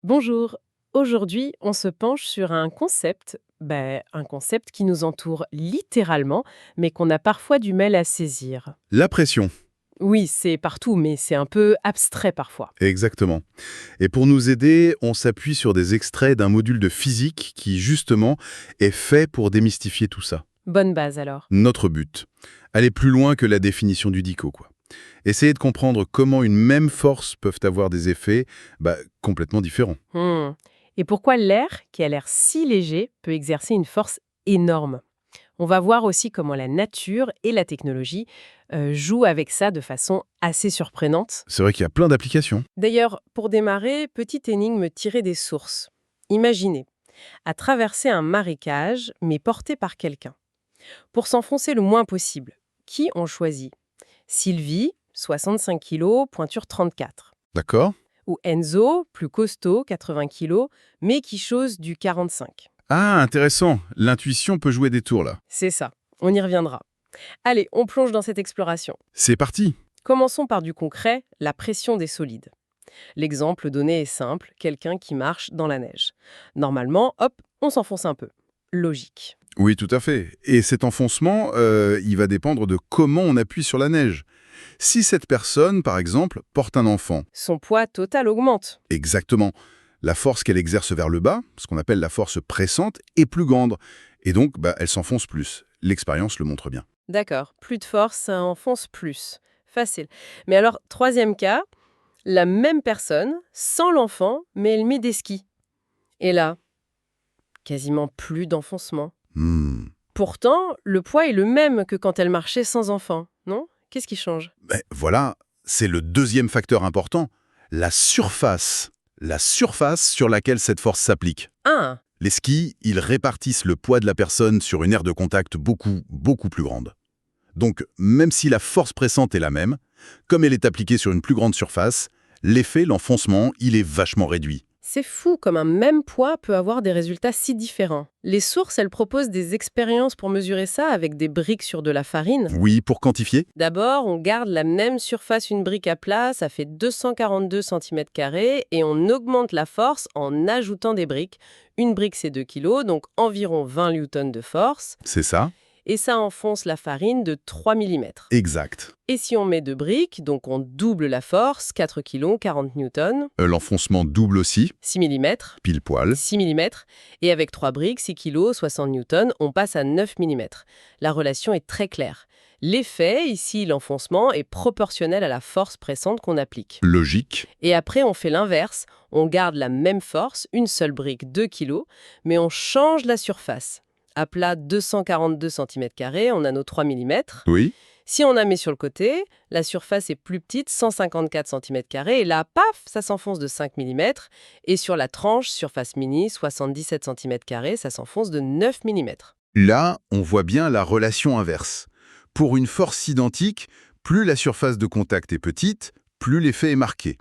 Bonjour. Aujourd'hui, on se penche sur un concept qui nous entoure littéralement, mais qu'on a parfois du mal à saisir. La pression, Oui, c'est partout, mais c'est un peu abstrait parfois. exactement. Et pour nous aider, on s'appuie sur des extraits d'un module de physique qui, justement, est fait pour démystifier tout ça. Bonne base alors. Notre but, aller plus loin que la définition du dico, quoi. Essayer de comprendre comment une même force peut avoir des effets complètement différents. Hmm. Et pourquoi l'air, qui a l'air si léger, peut exercer une force énorme? On va voir aussi comment la nature et la technologie jouent avec ça de façon assez surprenante. C'est vrai qu'il y a plein d'applications. D'ailleurs, pour démarrer, petite énigme tirée des sources. Imaginez, à traverser un marécage, mais porté par quelqu'un. Pour s'enfoncer le moins possible, qui on choisit? Sylvie, 65 kilos, pointure 34. D'accord. Ou Enzo, plus costaud, 80 kilos, mais qui chose du 45. Ah, intéressant. L'intuition peut jouer des tours, là. C'est ça, on y reviendra. Allez, on plonge dans cette exploration. C'est parti. Commençons par du concret, la pression des solides. L'exemple donné est simple, quelqu'un qui marche dans la neige. Normalement, hop, on s'enfonce un peu. Logique. Oui, tout à fait. Et cet enfoncement, il va dépendre de comment on appuie sur la neige. Si cette personne, par exemple, porte un enfant, Son poids total augmente. exactement, la force qu'elle exerce vers le bas, ce qu'on appelle la force pressante, est plus grande. Et donc, elle s'enfonce plus. L'expérience le montre bien. D'accord, plus de force, ça enfonce plus. Facile. Mais alors, troisième cas, la même personne, sans l'enfant, mais elle met des skis. Et là, quasiment plus d'enfoncement. Hmm. Pourtant, le poids est le même que quand elle marchait sans enfant, non? Qu'est-ce qui change? Voilà, c'est le deuxième facteur important, la surface. La surface sur laquelle cette force s'applique. Ah, Les skis, ils répartissent le poids de la personne sur une aire de contact beaucoup, beaucoup plus grande. Donc, même si la force pressante est la même, comme elle est appliquée sur une plus grande surface, l'effet, l'enfoncement, il est vachement réduit. c'est fou comme un même poids peut avoir des résultats si différents. Les sources, elles proposent des expériences pour mesurer ça avec des briques sur de la farine. Oui, pour quantifier. D'abord, on garde la même surface une brique à plat, ça fait 242 cm², et on augmente la force en ajoutant des briques. Une brique, c'est 2 kg, donc environ 20 newtons de force, C'est ça. et ça enfonce la farine de 3 mm. Exact. Et si on met deux briques, donc on double la force, 4 kg, 40 newtons, L'enfoncement double aussi, 6 mm, pile poil. 6 mm, et avec 3 briques, 6 kg, 60 newtons, on passe à 9 mm. La relation est très claire. L'effet, ici l'enfoncement, est proportionnel à la force pressante qu'on applique. Logique. Et après, on fait l'inverse. On garde la même force, une seule brique, 2 kg, mais on change la surface. À plat 242 cm², on a nos 3 mm. Oui. Si on la met sur le côté, la surface est plus petite, 154 cm², et là, paf, ça s'enfonce de 5 mm. Et sur la tranche, surface mini, 77 cm², ça s'enfonce de 9 mm. Là, on voit bien la relation inverse. Pour une force identique, plus la surface de contact est petite, plus l'effet est marqué.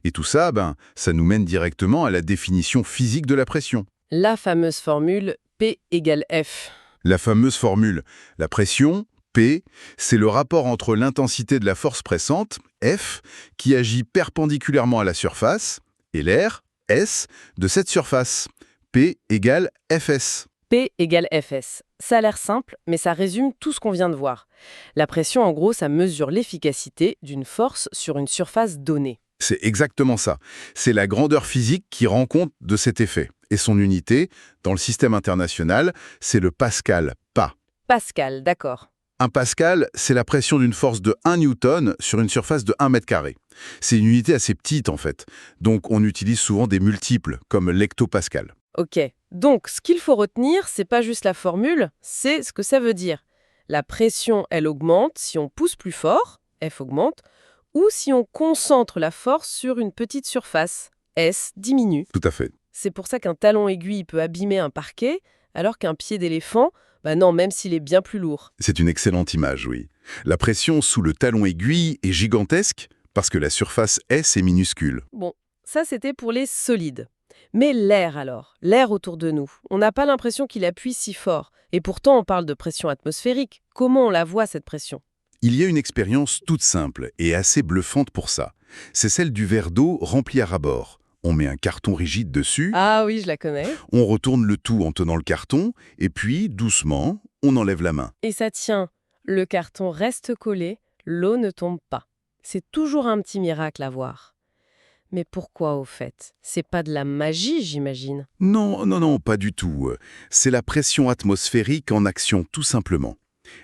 Et tout ça, ça nous mène directement à la définition physique de la pression. La fameuse formule P égale F. La fameuse formule. La pression, P, c'est le rapport entre l'intensité de la force pressante, F, qui agit perpendiculairement à la surface, et l'air, S, de cette surface. P égale Fs. P égale Fs. Ça a l'air simple, mais ça résume tout ce qu'on vient de voir. La pression, en gros, ça mesure l'efficacité d'une force sur une surface donnée. C'est exactement ça. C'est la grandeur physique qui rend compte de cet effet. Et son unité, dans le système international, c'est le pascal, pas. Pascal, d'accord. Un pascal, c'est la pression d'une force de 1 newton sur une surface de 1 mètre carré. C'est une unité assez petite en fait. Donc on utilise souvent des multiples, comme l'hectopascal. Ok. Donc, ce qu'il faut retenir, c'est pas juste la formule, c'est ce que ça veut dire. La pression, elle augmente si on pousse plus fort, F augmente, ou si on concentre la force sur une petite surface, S diminue. Tout à fait. C'est pour ça qu'un talon aiguille peut abîmer un parquet, alors qu'un pied d'éléphant, non, même s'il est bien plus lourd. C'est une excellente image, oui. La pression sous le talon aiguille est gigantesque parce que la surface S est minuscule. Bon, ça c'était pour les solides. Mais l'air alors, l'air autour de nous, on n'a pas l'impression qu'il appuie si fort. Et pourtant on parle de pression atmosphérique. Comment on la voit cette pression? Il y a une expérience toute simple et assez bluffante pour ça. C'est celle du verre d'eau rempli à ras-bord. On met un carton rigide dessus, Ah oui, je la connais. on retourne le tout en tenant le carton, et puis, doucement, on enlève la main. Et ça tient. Le carton reste collé, l'eau ne tombe pas. C'est toujours un petit miracle à voir. Mais pourquoi au fait? C'est pas de la magie, j'imagine. Non, non, non, pas du tout. C'est la pression atmosphérique en action, tout simplement.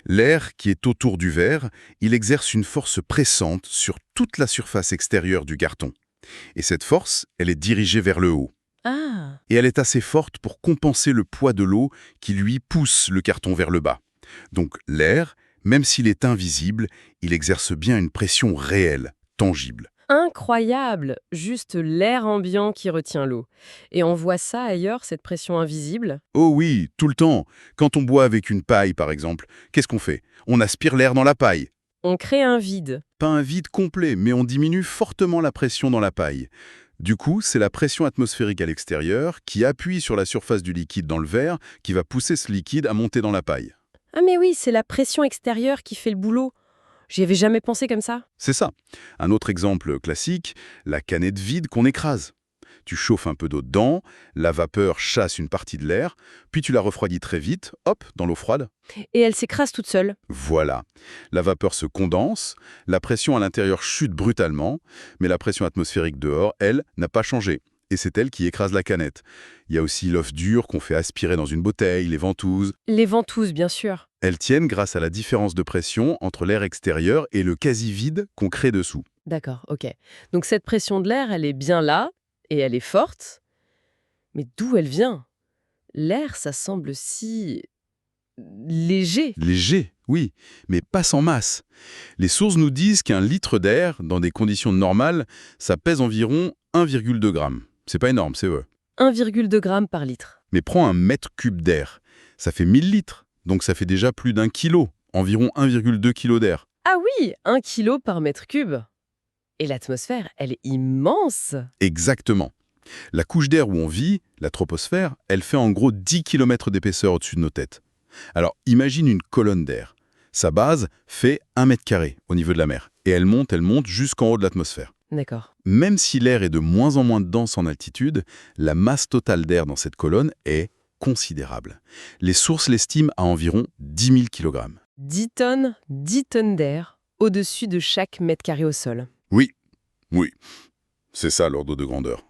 L'air qui est autour du verre, il exerce une force pressante sur toute la surface extérieure du carton. Et cette force, elle est dirigée vers le haut. Ah, Et elle est assez forte pour compenser le poids de l'eau qui lui pousse le carton vers le bas. Donc l'air, même s'il est invisible, il exerce bien une pression réelle, tangible. incroyable! Juste l'air ambiant qui retient l'eau. Et on voit ça ailleurs, cette pression invisible? Oh oui, tout le temps. Quand on boit avec une paille, par exemple, qu'est-ce qu'on fait? On aspire l'air dans la paille. On crée un vide. Pas un vide complet, mais on diminue fortement la pression dans la paille. Du coup, c'est la pression atmosphérique à l'extérieur qui appuie sur la surface du liquide dans le verre qui va pousser ce liquide à monter dans la paille. Ah mais oui, c'est la pression extérieure qui fait le boulot. J'y avais jamais pensé comme ça. C'est ça. Un autre exemple classique, la canette vide qu'on écrase. Tu chauffes un peu d'eau dedans, la vapeur chasse une partie de l'air, puis tu la refroidis très vite, hop, dans l'eau froide. Et elle s'écrase toute seule. Voilà. La vapeur se condense, la pression à l'intérieur chute brutalement, mais la pression atmosphérique dehors, elle, n'a pas changé. Et c'est elle qui écrase la canette. Il y a aussi l'œuf dur qu'on fait aspirer dans une bouteille, les ventouses. Les ventouses, bien sûr. Elles tiennent grâce à la différence de pression entre l'air extérieur et le quasi-vide qu'on crée dessous. D'accord, ok. Donc cette pression de l'air, elle est bien là, et elle est forte. Mais d'où elle vient? L'air, ça semble si léger. Léger, oui, mais pas sans masse. Les sources nous disent qu'un litre d'air, dans des conditions normales, ça pèse environ 1,2 g. C'est pas énorme, c'est vrai. 1,2 g par litre. Mais prends un mètre cube d'air. Ça fait 1000 litres, donc ça fait déjà plus d'1 kilo, environ 1,2 kg d'air. Ah oui, 1 kilo par mètre cube. Et l'atmosphère, elle est immense. Exactement. La couche d'air où on vit, la troposphère, elle fait en gros 10 km d'épaisseur au-dessus de nos têtes. Alors imagine une colonne d'air. Sa base fait 1 mètre carré au niveau de la mer. Et elle monte jusqu'en haut de l'atmosphère. D'accord. Même si l'air est de moins en moins dense en altitude, la masse totale d'air dans cette colonne est considérable. Les sources l'estiment à environ 10 000 kg. 10 tonnes d'air au-dessus de chaque mètre carré au sol. Oui, oui, c'est ça l'ordre de grandeur.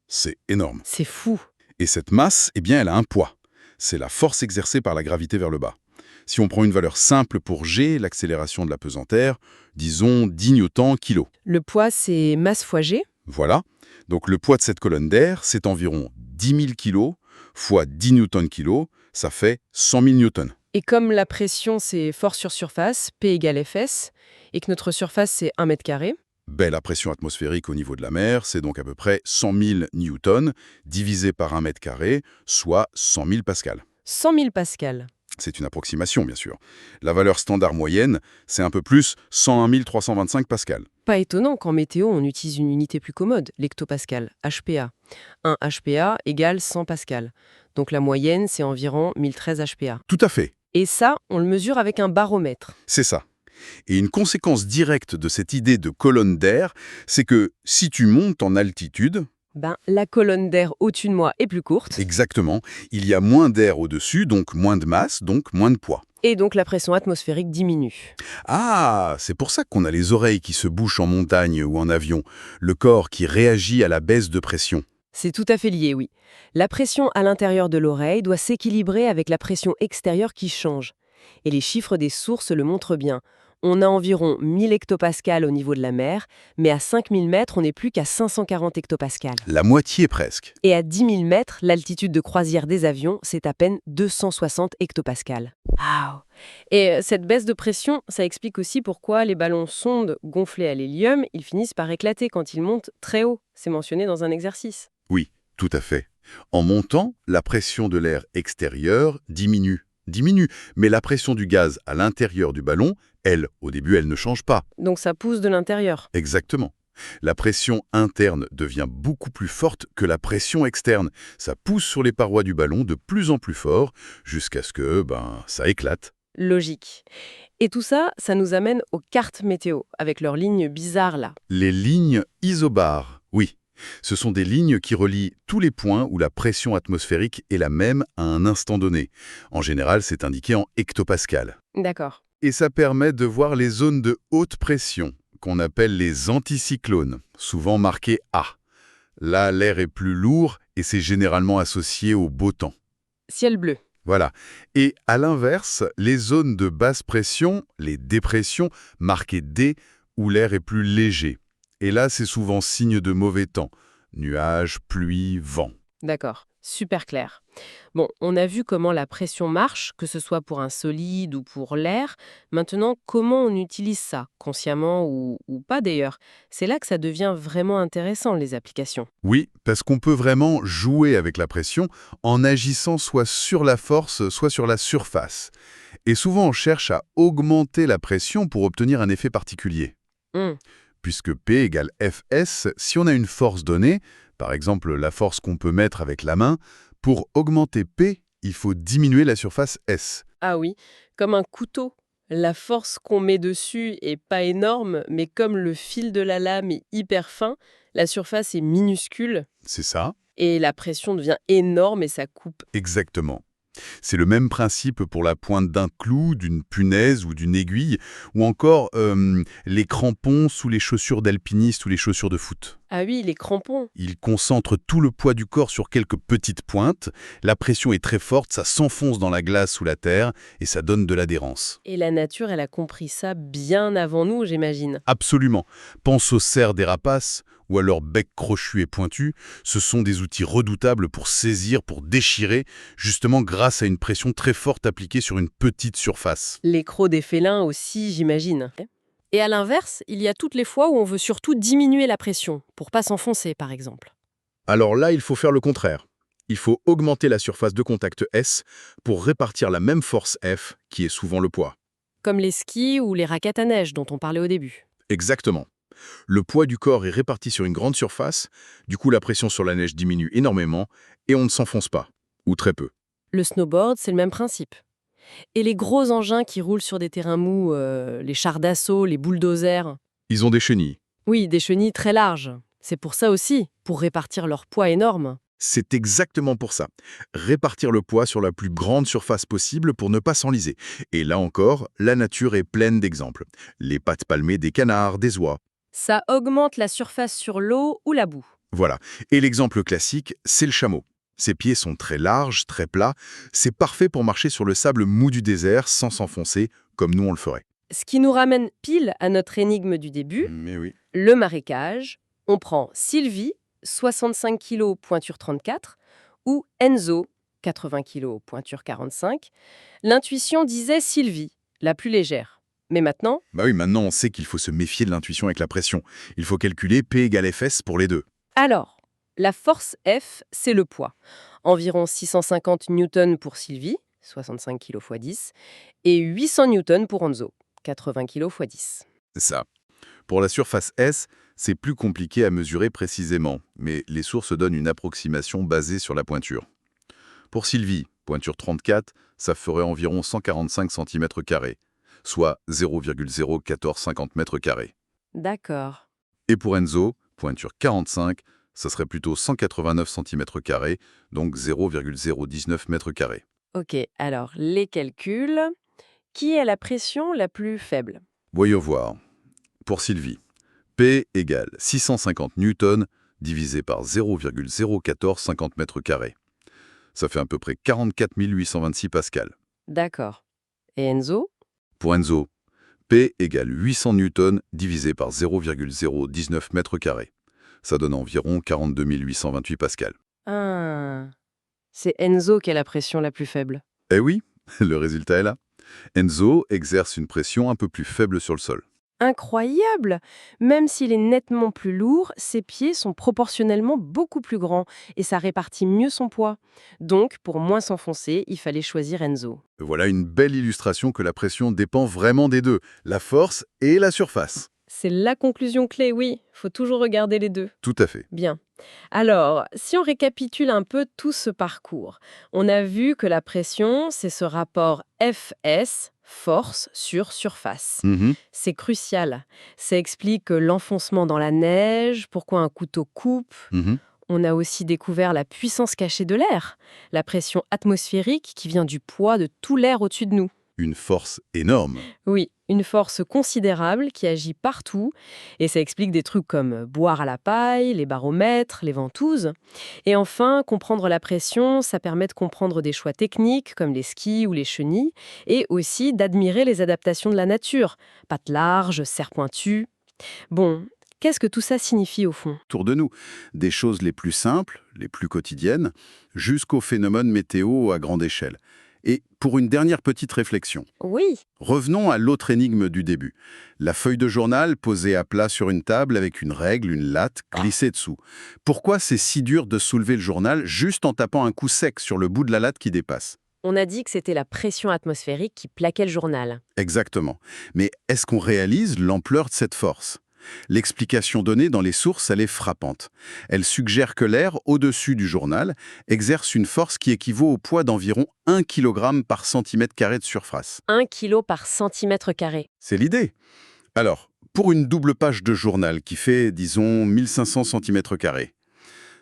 C'est énorme. C'est fou. Et cette masse, eh bien, elle a un poids. C'est la force exercée par la gravité vers le bas. Si on prend une valeur simple pour G, l'accélération de la pesanteur, disons 10 newtons kilo. Le poids, c'est masse fois G. Voilà. Donc le poids de cette colonne d'air, c'est environ 10 000 kilos fois 10 newtons kilo, ça fait 100 000 newtons. Et comme la pression, c'est force sur surface, P égale Fs, et que notre surface, c'est 1 mètre carré, Ben, la pression atmosphérique au niveau de la mer, c'est donc à peu près 100 000 newtons divisé par 1 mètre carré, soit 100 000 pascal. 100 000 pascal. C'est une approximation, bien sûr. La valeur standard moyenne, c'est un peu plus 101 325 pascal. Pas étonnant qu'en météo, on utilise une unité plus commode, l'hectopascal, HPA. 1 HPA égale 100 pascal. Donc la moyenne, c'est environ 1013 HPA. Tout à fait, Et ça, on le mesure avec un baromètre. c'est ça. Et une conséquence directe de cette idée de colonne d'air, c'est que si tu montes en altitude, Ben, la colonne d'air au-dessus de moi est plus courte, exactement, il y a moins d'air au-dessus, donc moins de masse, donc moins de poids. et donc la pression atmosphérique diminue. Ah, c'est pour ça qu'on a les oreilles qui se bouchent en montagne ou en avion, le corps qui réagit à la baisse de pression. C'est tout à fait lié, oui. La pression à l'intérieur de l'oreille doit s'équilibrer avec la pression extérieure qui change. Et les chiffres des sources le montrent bien. On a environ 1000 hectopascales au niveau de la mer, mais à 5000 mètres, on n'est plus qu'à 540 hectopascales. La moitié presque. Et à 10 000 mètres, l'altitude de croisière des avions, c'est à peine 260 hectopascales. Wow. Et cette baisse de pression, ça explique aussi pourquoi les ballons sondes gonflés à l'hélium, ils finissent par éclater quand ils montent très haut. C'est mentionné dans un exercice. Oui, tout à fait. En montant, la pression de l'air extérieur diminue, mais la pression du gaz à l'intérieur du ballon, elle, au début, elle ne change pas. Donc ça pousse de l'intérieur. Exactement. La pression interne devient beaucoup plus forte que la pression externe. Ça pousse sur les parois du ballon de plus en plus fort, jusqu'à ce que, ça éclate. Logique. Et tout ça, ça nous amène aux cartes météo, avec leurs lignes bizarres là. Les lignes isobars, oui. Ce sont des lignes qui relient tous les points où la pression atmosphérique est la même à un instant donné. En général, c'est indiqué en hectopascal. D'accord. Et ça permet de voir les zones de haute pression, qu'on appelle les anticyclones, souvent marquées A. Là, l'air est plus lourd et c'est généralement associé au beau temps. Ciel bleu. Voilà. Et à l'inverse, les zones de basse pression, les dépressions, marquées D, où l'air est plus léger. Et là, c'est souvent signe de mauvais temps. Nuages, pluie, vent. D'accord. Super clair. Bon, on a vu comment la pression marche, que ce soit pour un solide ou pour l'air. Maintenant, comment on utilise ça, consciemment ou pas d'ailleurs? C'est là que ça devient vraiment intéressant, les applications. Oui, parce qu'on peut vraiment jouer avec la pression en agissant soit sur la force, soit sur la surface. Et souvent, on cherche à augmenter la pression pour obtenir un effet particulier. Hmm. Puisque P égale Fs, si on a une force donnée, par exemple la force qu'on peut mettre avec la main, pour augmenter P, il faut diminuer la surface S. Ah oui, comme un couteau. La force qu'on met dessus est pas énorme, mais comme le fil de la lame est hyper fin, la surface est minuscule C'est ça? et la pression devient énorme et ça coupe. Exactement. C'est le même principe pour la pointe d'un clou, d'une punaise ou d'une aiguille, ou encore les crampons sous les chaussures d'alpinistes ou les chaussures de foot. Ah oui, les crampons. Ils concentrent tout le poids du corps sur quelques petites pointes, la pression est très forte, ça s'enfonce dans la glace ou la terre, et ça donne de l'adhérence. Et la nature, elle a compris ça bien avant nous, j'imagine. Absolument. Pense aux cerfs des rapaces, ou à leur bec crochu et pointu, ce sont des outils redoutables pour saisir, pour déchirer, justement grâce à une pression très forte appliquée sur une petite surface. Les crocs des félins aussi, j'imagine. Et à l'inverse, il y a toutes les fois où on veut surtout diminuer la pression, pour pas s'enfoncer, par exemple. Alors là, il faut faire le contraire. Il faut augmenter la surface de contact S pour répartir la même force F, qui est souvent le poids. Comme les skis ou les raquettes à neige dont on parlait au début. Exactement. Le poids du corps est réparti sur une grande surface, du coup la pression sur la neige diminue énormément et on ne s'enfonce pas, ou très peu. Le snowboard, c'est le même principe. Et les gros engins qui roulent sur des terrains mous, les chars d'assaut, les bulldozers. Ils ont des chenilles. Oui, des chenilles très larges. C'est pour ça aussi, pour répartir leur poids énorme. C'est exactement pour ça. Répartir le poids sur la plus grande surface possible pour ne pas s'enliser. Et là encore, la nature est pleine d'exemples. Les pattes palmées des canards, des oies. Ça augmente la surface sur l'eau ou la boue. Voilà. Et l'exemple classique, c'est le chameau. Ses pieds sont très larges, très plats. C'est parfait pour marcher sur le sable mou du désert sans s'enfoncer, comme nous on le ferait. Ce qui nous ramène pile à notre énigme du début, Mais oui. le marécage. On prend Sylvie, 65 kg, pointure 34, ou Enzo, 80 kg, pointure 45. L'intuition disait Sylvie, la plus légère. Mais maintenant, Bah oui, maintenant on sait qu'il faut se méfier de l'intuition avec la pression. Il faut calculer P égale Fs pour les deux. alors, la force F, c'est le poids. Environ 650 newtons pour Sylvie, 65 kg x 10, et 800 newtons pour Enzo, 80 kg x 10. C'est ça. Pour la surface S, c'est plus compliqué à mesurer précisément, mais les sources donnent une approximation basée sur la pointure. Pour Sylvie, pointure 34, ça ferait environ 145 cm², soit 0,01450 m². D'accord. Et pour Enzo, pointure 45, ça serait plutôt 189 cm², donc 0,019 m². Ok, alors les calculs. Qui est la pression la plus faible? Voyons voir. Pour Sylvie, P égale 650 newtons divisé par 0,01450 m². Ça fait à peu près 44 826 pascal. D'accord. Et Enzo? Pour Enzo, P égale 800 newtons divisé par 0,019 m². Ça donne environ 42 828 pascal. Ah, c'est Enzo qui a la pression la plus faible. Eh oui, le résultat est là. Enzo exerce une pression un peu plus faible sur le sol. Incroyable! Même s'il est nettement plus lourd, ses pieds sont proportionnellement beaucoup plus grands et ça répartit mieux son poids. Donc, pour moins s'enfoncer, il fallait choisir Enzo. Voilà une belle illustration que la pression dépend vraiment des deux, la force et la surface. C'est la conclusion clé, oui. Faut toujours regarder les deux. Tout à fait. Bien. Alors, si on récapitule un peu tout ce parcours, on a vu que la pression, c'est ce rapport Fs, force sur surface. Mhm, C'est crucial. Ça explique l'enfoncement dans la neige, pourquoi un couteau coupe. mhm. On a aussi découvert la puissance cachée de l'air, la pression atmosphérique qui vient du poids de tout l'air au-dessus de nous. Une force énorme. Oui, une force considérable qui agit partout, et ça explique des trucs comme boire à la paille, les baromètres, les ventouses. Et enfin, comprendre la pression, ça permet de comprendre des choix techniques comme les skis ou les chenilles, et aussi d'admirer les adaptations de la nature, pattes larges, serres pointues. Bon, qu'est-ce que tout ça signifie au fond? Autour de nous. Des choses les plus simples, les plus quotidiennes, jusqu'aux phénomènes météo à grande échelle. Et pour une dernière petite réflexion, Oui. revenons à l'autre énigme du début. La feuille de journal posée à plat sur une table avec une règle, une latte glissée dessous. Pourquoi c'est si dur de soulever le journal juste en tapant un coup sec sur le bout de la latte qui dépasse? On a dit que c'était la pression atmosphérique qui plaquait le journal. Exactement. Mais est-ce qu'on réalise l'ampleur de cette force? L'explication donnée dans les sources, elle est frappante. Elle suggère que l'air au-dessus du journal exerce une force qui équivaut au poids d'environ 1 kg par centimètre carré de surface. 1 kilo par centimètre carré. C'est l'idée. Alors, pour une double page de journal qui fait, disons, 1500 cm²,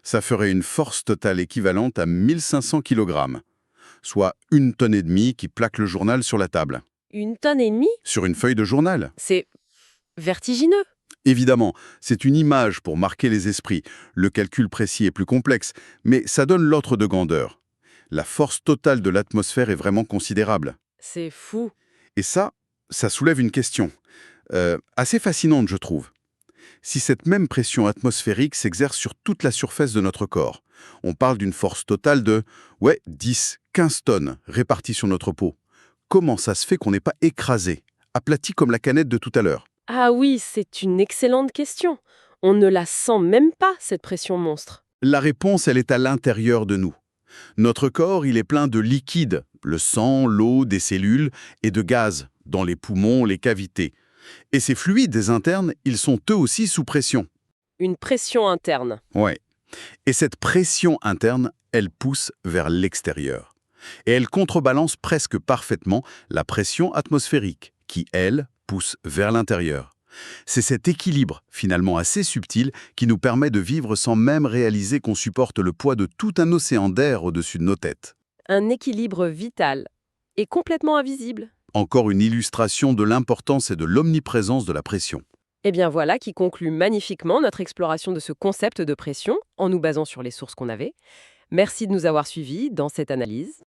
ça ferait une force totale équivalente à 1500 kg, soit 1,5 tonnes qui plaque le journal sur la table. 1 tonne et demie. Sur une feuille de journal. C'est vertigineux. Évidemment, c'est une image pour marquer les esprits. Le calcul précis est plus complexe, mais ça donne l'ordre de grandeur. La force totale de l'atmosphère est vraiment considérable. C'est fou. Et ça soulève une question, assez fascinante, je trouve. Si cette même pression atmosphérique s'exerce sur toute la surface de notre corps, on parle d'une force totale de, 10, 15 tonnes réparties sur notre peau. Comment ça se fait qu'on n'est pas écrasé, aplati comme la canette de tout à l'heure? Ah oui, c'est une excellente question. On ne la sent même pas, cette pression monstre. La réponse, elle est à l'intérieur de nous. Notre corps, il est plein de liquides, le sang, l'eau, des cellules, et de gaz, dans les poumons, les cavités. Et ces fluides internes, ils sont eux aussi sous pression. Une pression interne. Ouais. Et cette pression interne, elle pousse vers l'extérieur. Et elle contrebalance presque parfaitement la pression atmosphérique, qui, elle, pousse vers l'intérieur. C'est cet équilibre, finalement assez subtil, qui nous permet de vivre sans même réaliser qu'on supporte le poids de tout un océan d'air au-dessus de nos têtes. Un équilibre vital. Et complètement invisible. Encore une illustration de l'importance et de l'omniprésence de la pression. Et bien voilà qui conclut magnifiquement notre exploration de ce concept de pression en nous basant sur les sources qu'on avait. Merci de nous avoir suivis dans cette analyse.